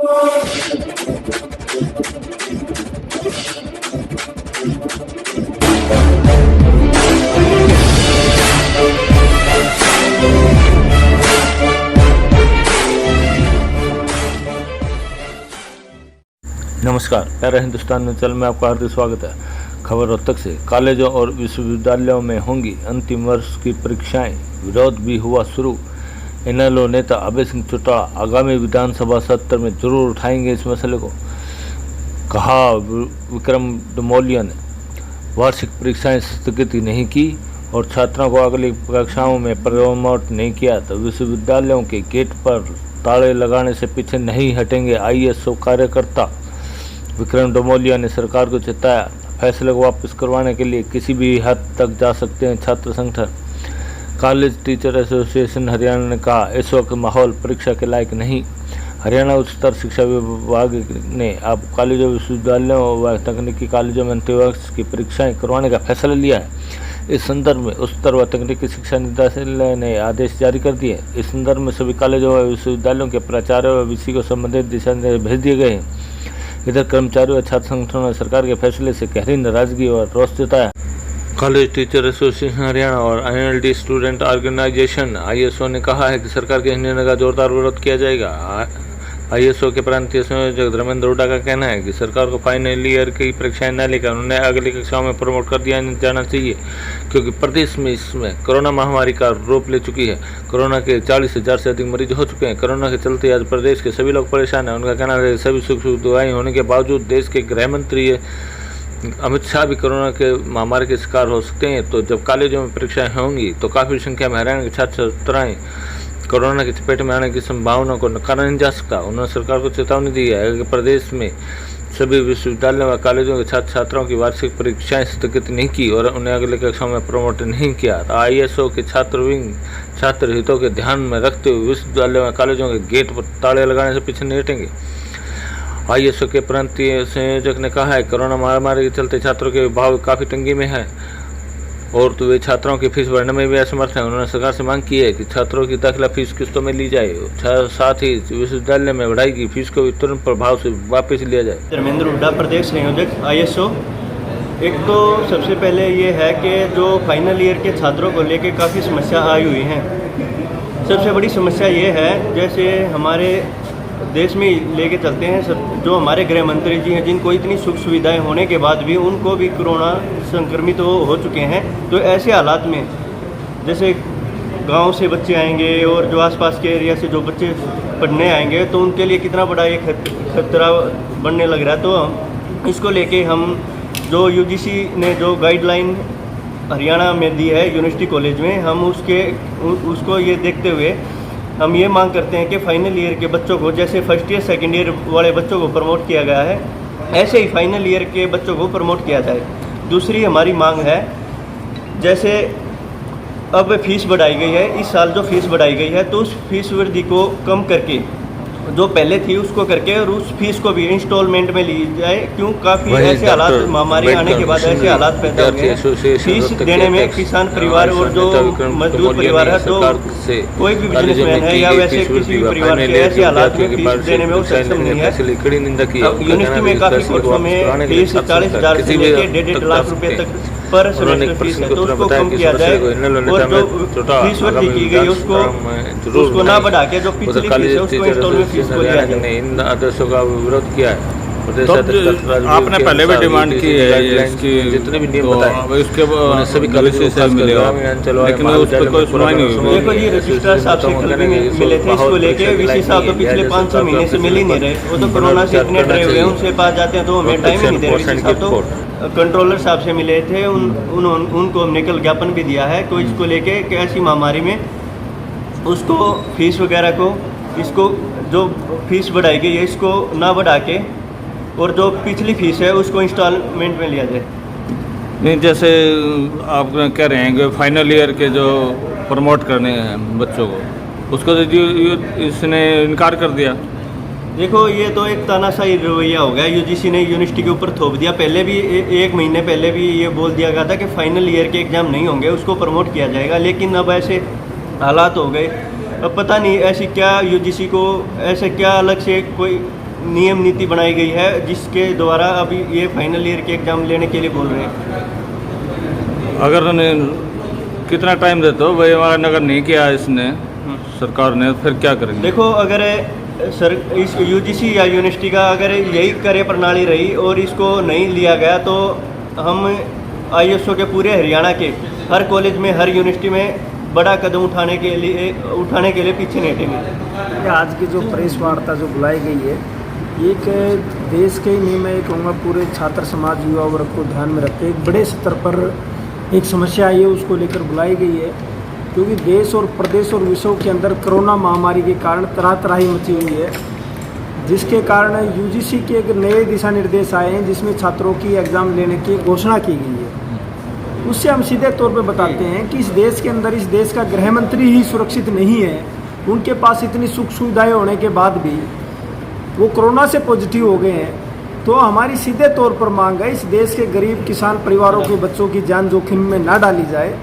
नमस्कार, प्यारा हिंदुस्तान न्यूज़ में आपका हार्दिक स्वागत है। खबर रोहतक से। कॉलेजों और विश्वविद्यालयों में होंगी अंतिम वर्ष की परीक्षाएं, विरोध भी हुआ शुरू। इनेलो नेता अभय सिंह चौटाला आगामी विधानसभा सत्र में जरूर उठाएंगे इस मसले को, कहा। विक्रम डमोलिया ने वार्षिक परीक्षाएं स्थगित नहीं की और छात्रों को अगली कक्षाओं में प्रमोट नहीं किया तो विश्वविद्यालयों के गेट पर ताले लगाने से पीछे नहीं हटेंगे आईएसओ कार्यकर्ता। विक्रम डमोलिया ने सरकार को चेताया, फैसले को वापस करवाने के लिए किसी भी हद तक जा सकते हैं छात्र संगठन। कॉलेज टीचर एसोसिएशन हरियाणा ने कहा, इस वक्त माहौल परीक्षा के लायक नहीं। हरियाणा उच्चतर शिक्षा विभाग ने अब कॉलेजों, विश्वविद्यालयों व तकनीकी कॉलेजों में अंतिम वर्ष की परीक्षाएं करवाने का फैसला लिया है। इस संदर्भ में उच्चतर व तकनीकी शिक्षा निदेशालय ने आदेश जारी कर दिए। इस संदर्भ में सभी कॉलेजों व विश्वविद्यालयों के प्राचार्य व वीसी को संबंधित दिशा निर्देश भेज दिए गए हैं। इधर कर्मचारियों व छात्र संगठनों ने सरकार के फैसले से गहरी नाराजगी और रोष जताया। कॉलेज टीचर एसोसिएशन हरियाणा और INLD स्टूडेंट ऑर्गेनाइजेशन ISO ने कहा है कि सरकार के निर्णय का जोरदार विरोध किया जाएगा। ISO के प्रांतीय संयोजक धर्मेंद्र हुड्डा का कहना है कि सरकार को फाइनल ईयर की परीक्षाएं न लेकर उन्हें अगली कक्षाओं में प्रमोट कर दिया जाना चाहिए, क्योंकि प्रदेश में इसमें कोरोना महामारी का रूप ले चुकी है। कोरोना के 40,000 से अधिक मरीज हो चुके हैं। कोरोना के चलते आज प्रदेश के सभी लोग परेशान हैं। उनका कहना है सभी सुख सुविधाएं होने के बावजूद देश के गृह मंत्री अमित शाह भी कोरोना के महामारी के शिकार हो सकते हैं। तो जब कॉलेजों में परीक्षाएं होंगी तो काफ़ी संख्या में हरियाणा के छात्र छात्राएँ कोरोना की चपेट में आने की संभावना को नकारा नहीं जा सकता। उन्होंने सरकार को चेतावनी दी है कि प्रदेश में सभी विश्वविद्यालयों व कॉलेजों के छात्र छात्राओं की वार्षिक परीक्षाएं स्थगित नहीं की और उन्हें अगले कक्षाओं में प्रमोट नहीं किया। तो ISO के छात्र विंग छात्र हितों के ध्यान में रखते हुए विश्वविद्यालयों व कॉलेजों के गेट पर ताले लगाने से पीछे नहीं हटेंगे। ISO के प्रांतीय संयोजक ने कहा है, कोरोना महामारी के चलते छात्रों के भाव काफ़ी तंगी में है और तो वे छात्रों की फीस भरने में भी असमर्थ हैं। उन्होंने सरकार से मांग की है कि छात्रों की दाखिला फीस किस्तों में ली जाए, साथ ही विश्वविद्यालय में बढ़ाई की फीस को भी तुरंत प्रभाव से वापस लिया जाए। धर्मेंद्र हुड्डा, प्रदेश संयोजक ISO। एक तो सबसे पहले ये है कि जो फाइनल ईयर के छात्रों को लेके काफ़ी समस्या आई हुई हैं। सबसे बड़ी समस्या ये है, जैसे हमारे देश में लेके चलते हैं जो हमारे गृह मंत्री जी हैं, जिनको इतनी सुख सुविधाएं होने के बाद भी उनको भी कोरोना संक्रमित हो चुके हैं। तो ऐसे हालात में जैसे गांव से बच्चे आएंगे और जो आसपास के एरिया से जो बच्चे पढ़ने आएंगे तो उनके लिए कितना बड़ा एक खतरा बनने लग रहा है। तो इसको लेके हम जो UGC ने जो गाइडलाइन हरियाणा में दी है यूनिवर्सिटी कॉलेज में, हम उसको ये देखते हुए हम ये मांग करते हैं कि फाइनल ईयर के बच्चों को, जैसे फर्स्ट ईयर सेकेंड ईयर वाले बच्चों को प्रमोट किया गया है, ऐसे ही फाइनल ईयर के बच्चों को प्रमोट किया जाए। दूसरी हमारी मांग है, जैसे अब फीस बढ़ाई गई है, इस साल जो फीस बढ़ाई गई है तो उस फीस वृद्धि को कम करके जो पहले थी उसको करके और उस फीस को भी इंस्टॉलमेंट में ली जाए। क्यों, काफ़ी ऐसे हालात महामारी आने के बाद ऐसे हालात पैदा हुए हैं। फीस देने में किसान परिवार और जो मजदूर परिवार है, तो कोई भी बिजनेसमैन है या वैसे किसी भी परिवार के ऐसे हालात में फीस देने में वो सक्षम नहीं है। यूनिवर्सिटी में काफ़ी कोर्सों में फीस 40,000 से लेकर 1.5 लाख रुपये तक पर सेमेस्टर फीस है, तो उसको कम किया जाए और जो फीस वृद्धि की गई उसको ना बढ़ा के जो पिछली फीस है उसको इंस्टॉलमेंट फीस को लिया जाए। इन आदेशों का विरोध किया है। तो आपने पहले भी डिमांड की है इसकी, जितने भी नियम बताए उसके सभी कॉलेजों से मिलेगा, लेकिन उस पर कोई सुनवाई नहीं हुई। देखो जी, रजिस्ट्रार साहब से कल भी मिले थे इसको लेके। VC साहब तो पिछले 5-6 महीने से मिल ही नहीं रहे, वो तो कोरोना से इतने डरे हुए हैं, उनसे पास जाते हैं तो हमें टाइम ही नहीं दे रहे। VC साहब तो कंट्रोलर साहब से मिले थे, उनको हमने कल ज्ञापन भी दिया है कोई इसको लेके कि ऐसी महामारी में उसको फीस वगैरह को, इसको जो फीस बढ़ाई गई है इसको ना बढ़ा के और जो पिछली फीस है उसको इंस्टॉलमेंट में लिया जाए। नहीं, जैसे आप कह रहे हैं कि फाइनल ईयर के जो प्रमोट करने हैं बच्चों को, उसको तो इसने इनकार कर दिया। देखो, ये तो एक तानाशाही रवैया हो गया। UGC ने यूनिवर्सिटी के ऊपर थोप दिया। पहले भी 1 महीने पहले भी ये बोल दिया गया था कि फाइनल ईयर के एग्ज़ाम नहीं होंगे, उसको प्रमोट किया जाएगा, लेकिन अब ऐसे हालात हो गए। अब पता नहीं ऐसी क्या UGC को ऐसे क्या अलग से कोई नियम नीति बनाई गई है जिसके द्वारा अभी ये फाइनल ईयर के एग्ज़ाम लेने के लिए बोल रहे हैं। अगर उन्हें कितना टाइम देते हो भाई, अगर नहीं किया इसने सरकार ने, फिर क्या करेंगे? देखो, अगर इस यूजीसी या यूनिवर्सिटी का अगर यही कार्य प्रणाली रही और इसको नहीं लिया गया तो हम आईएसओ के पूरे हरियाणा के हर कॉलेज में, हर यूनिवर्सिटी में बड़ा कदम उठाने के लिए पीछे नहीं हटेंगे। आज की जो प्रेस वार्ता जो बुलाई गई है, एक देश के ही नहीं, मैं कहूँगा पूरे छात्र समाज, युवा वर्ग को ध्यान में रखते एक बड़े स्तर पर एक समस्या आई है, उसको लेकर बुलाई गई है। क्योंकि देश और प्रदेश और विश्व के अंदर कोरोना महामारी के कारण तरह तराही मची हुई है, जिसके कारण यूजीसी के एक नए दिशा निर्देश आए हैं जिसमें छात्रों की एग्ज़ाम लेने की घोषणा की गई है। उससे हम सीधे तौर पे बताते हैं कि इस देश के अंदर, इस देश का गृह मंत्री ही सुरक्षित नहीं है। उनके पास इतनी सुख सुविधाएं होने के बाद भी वो कोरोना से पॉजिटिव हो गए हैं। तो हमारी सीधे तौर पर मांग है, इस देश के गरीब किसान परिवारों के बच्चों की जान जोखिम में ना डाली जाए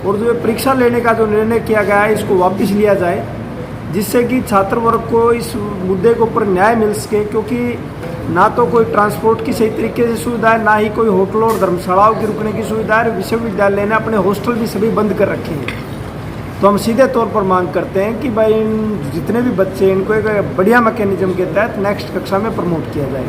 और जो परीक्षा लेने का जो निर्णय किया गया है इसको वापस लिया जाए, जिससे कि छात्र वर्ग को इस मुद्दे के ऊपर न्याय मिल सके। क्योंकि ना तो कोई ट्रांसपोर्ट की सही तरीके से सुविधा है, ना ही कोई होटलों और धर्मशालाओं की रुकने की सुविधा है। विश्वविद्यालय ने अपने हॉस्टल भी सभी बंद कर रखे हैं। तो हम सीधे तौर पर मांग करते हैं कि भाई इन जितने भी बच्चे, इनको एक बढ़िया मैकेनिज्म के तहत नेक्स्ट कक्षा में प्रमोट किया जाए।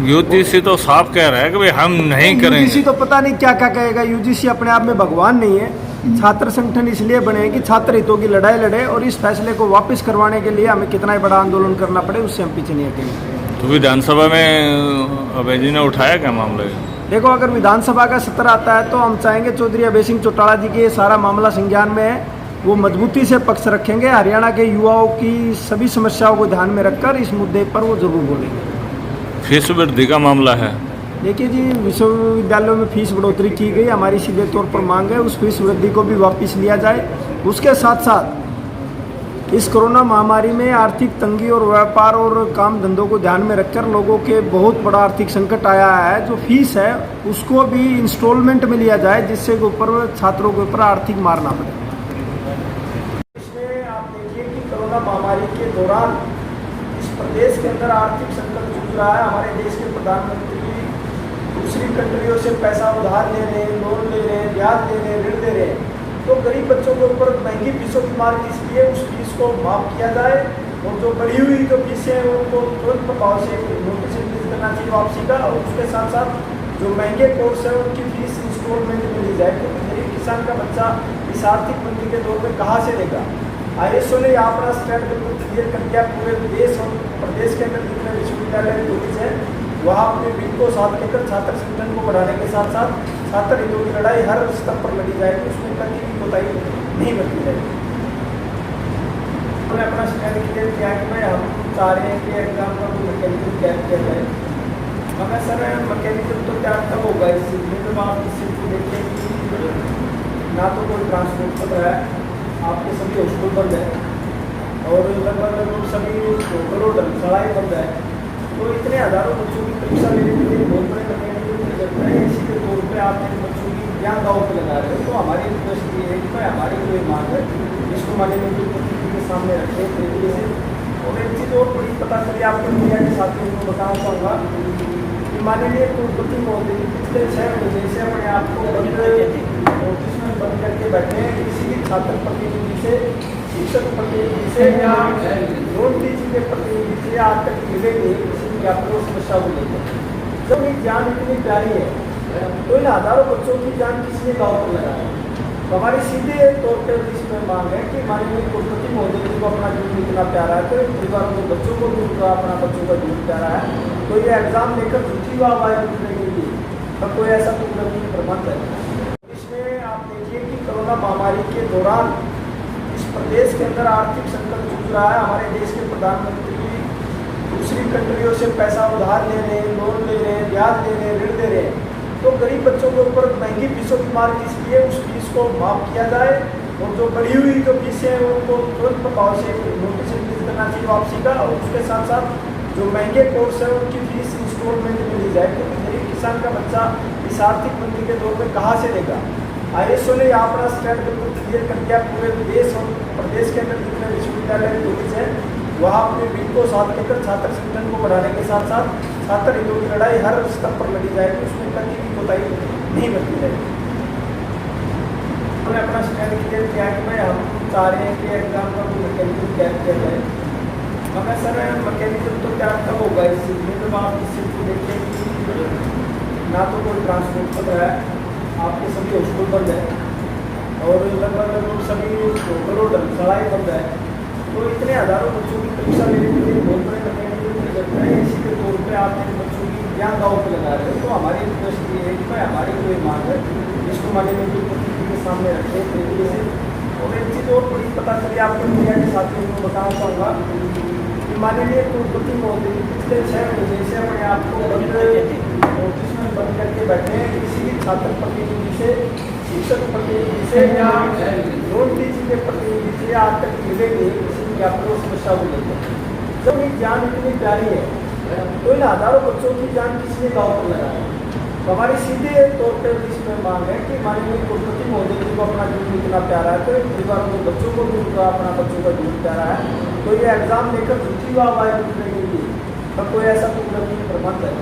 यूजीसी तो साफ कह रहा है कि भाई हम नहीं करेंगे। यूजीसी तो पता नहीं क्या क्या कहेगा। यूजीसी अपने आप में भगवान नहीं है। छात्र संगठन इसलिए बने कि छात्र हितों की लड़ाई लड़े और इस फैसले को वापस करवाने के लिए हमें कितना ही बड़ा आंदोलन करना पड़े, उससे हम पीछे नहीं हटेंगे। तो विधानसभा में अभय जी ने उठाया क्या मामला? देखो, अगर विधानसभा का सत्र आता है तो हम चाहेंगे चौधरी अभय सिंह चौटाला जी के सारा मामला संज्ञान में है, वो मजबूती से पक्ष रखेंगे। हरियाणा के युवाओं की सभी समस्याओं को ध्यान में रखकर इस मुद्दे पर वो जरूर बोलेंगे। फीस वृद्धि का मामला है। देखिए जी, विश्वविद्यालयों में फीस बढ़ोतरी की गई, हमारी सीधे तौर पर मांग है उस फीस वृद्धि को भी वापस लिया जाए। उसके साथ साथ इस कोरोना महामारी में आर्थिक तंगी और व्यापार और काम धंधों को ध्यान में रखकर लोगों के बहुत बड़ा आर्थिक संकट आया है, जो फीस है उसको भी इंस्टॉलमेंट में लिया जाए, जिससे के ऊपर छात्रों के ऊपर आर्थिक मार ना पड़े। इसमें आप देखिए कि कोरोना महामारी के दौरान इस प्रदेश के अंदर आर्थिक संकट जूझ रहा है। हमारे देश के प्रधानमंत्री दूसरी कंट्रियों से पैसा उधार ले रहे हैं, लोन ले रहे हैं, ब्याज ले रहे हैं, ऋण दे रहे हैं। तो गरीब बच्चों के ऊपर महंगी फीसों की मार, इसलिए उस फीस को माफ़ किया जाए और जो बढ़ी हुई जो फीसें हैं उनको तुरंत प्रभाव से नोटिस रिलीज करना चाहिए वापसी का। और उसके साथ साथ जो महंगे कोर्स है उनकी फीस इंस्टॉलमेंट में ली जाए, क्योंकि गरीब किसान का बच्चा इस आर्थिक मंदी के दौर में कहाँ से देगा। आईएसओ ने यहाँ पर स्टैंड बिल्कुल क्लियर कर दिया। पूरे देश और प्रदेश के अंदर जितने विश्वविद्यालय कॉलेज हैं वहाँ अपने बिल को साथ लेकर छात्र संगठन को बढ़ाने के साथ साथ छात्र हितों की लड़ाई हर स्तर पर लड़ी जाएगी, उसमें कभी भी कोताही नहीं बरती जाएगी। उन्होंने अपना स्टैंड क्लियर किया कि भाई हम चाह रहे हैं कि एग्जाम का कोई मैकेनिज्म तैयार किया जाए। हमें सर मैकेनिज्म तो तैयार तब होगा इस चीज़ में जब आप इस चीज़ को देखिए कि ना तो कोई ट्रांसपोर्ट चल रहा है, आपके सभी हॉस्टल बंद है और लगभग सभी होटल और धर्मशालाएँ बंद है। तो इतने हज़ारों बच्चों की परीक्षा लेने के लिए बहुत बड़े मैकेनिज्म की जरूरत है। इसी के तौर पर आप इन बच्चों की ज्ञान दाव पर लगा रहे हो। तो हमारी रिक्वेस्ट ये है कि भाई हमारी जो मांग है इसको माननीय मुख्यमंत्री के सामने रखें तरीके से। और एक चीज़ और बड़ी पता चली आपको मीडिया के साथियों को बताना चाहूँगा कि माननीय कुलपति महोदय जी पिछले 6 महीने से अपने आप को ऑफिस में बंद करके बैठे हैं। किसी भी छात्र प्रतिनिधि से, शिक्षक प्रतिनिधि से या लोन टीचिंग के प्रतिनिधि से आज तक मिले नहीं किसी व्यापक समस्या को लेकर। जब ये जान इतनी प्यारी है तो इन हज़ारों बच्चों की जान किसने दाव पर लगाया। तो हमारी सीधे तौर पर इसमें मांग है कि माननीय कुलपति महोदय जी को अपना जीवन इतना प्यारा है, तो परिवारों के बच्चों को भी उनका अपना बच्चों का जीवन प्यारा है, तो ये एग्ज़ाम लेकर झूठी वाहवाही मिलने के लिए तो कोई ऐसा कुदरती प्रबंध है। इसमें आप देखिए कि कोरोना महामारी के दौरान इस प्रदेश के अंदर आर्थिक संकट जूझ रहा है। हमारे देश के प्रधानमंत्री दूसरी कंट्रियों से पैसा उधार ले रहे हैं, लोन ले रहे हैं, ब्याज ले रहे हैं, ऋण दे रहे हैं। तो गरीब बच्चों के ऊपर महंगी फीसों की मार, इसलिए उस फीस को माफ़ किया जाए और जो बढ़ी हुई जो फीसें हैं उनको तुरंत प्रभाव से नोटिस रिलीज करना चाहिए वापसी का। और उसके साथ साथ जो महंगे कोर्स है उनकी फीस इंस्टॉलमेंट में ली जाए, क्योंकि गरीब किसान का बच्चा इस आर्थिक मंदी के दौर में कहाँ से देगा। आईएसओ ने यहाँ पर स्टैंड बिल्कुल क्लियर कर दिया। पूरे देश और प्रदेश के अंदर जितने विश्वविद्यालय कॉलेज हैं वह अपने विल को साथ लेकर छात्र संगठन को बढ़ाने के साथ साथ छात्र हितों की लड़ाई हर स्तर पर लड़ी जाएगी, उसमें कभी भी कोताही नहीं बरती जाएगी। हमने अपना स्टैंड क्लियर किया कि भाई हम चाह रहे हैं कि एग्जाम का कोई मैकेनिकल कैप किया जाए। मगर सर मैकेनिकल तो क्या कब होगा इस चीज़ में, जब आप इस चीज़ को देखें कि ना तो कोई ट्रांसपोर्ट चल रहा है, आपके सभी हॉस्टल बंद है और लगभग सभी होटल और धर्मशालाएँ बंद है, तो इतने हज़ारों बच्चों की परीक्षा लेने के लिए बहुत बड़े मैकेनिकल की जरूरत है। इसी के तौर पर आप इन बच्चों की यहाँ गाँव पर लगा रहे हो, तो हमारी रिक्वेस्ट ये है कि भाई हमारी कोई मांग है जिसको माननीय मुख्यमंत्री के सामने रखे तरीके से। और एक चीज़ और बड़ी पता चली आपको मीडिया के साथियों को बताना चाहूँगा कि माननीय कुलपति महोदय पिछले 6 महीने से अपने आप को ऑफिस में बंद करके बैठे हैं, किसी भी छात्र प्रतिनिधि से, शिक्षक प्रतिनिधि से या नॉन टीचिंग के प्रतिनिधि से आज तक मिले नहीं किसी विज्ञापनों समस्या को लेकर। जब ये जान इतनी प्यारी है तो इन हज़ारों बच्चों की जान किसी ने गाँव पर लगाया। तो हमारी सीधे तौर पर इसमें मांग है कि माननीय कुलपति महोदय जी को अपना जीवन इतना प्यारा है, तो इन परिवारों के बच्चों को भी उनका अपना बच्चों का जीवन प्यारा है, तो ये एग्ज़ाम लेकर झूठी वाह वाह नहीं, तो कोई ऐसा कुदरती प्रबंध है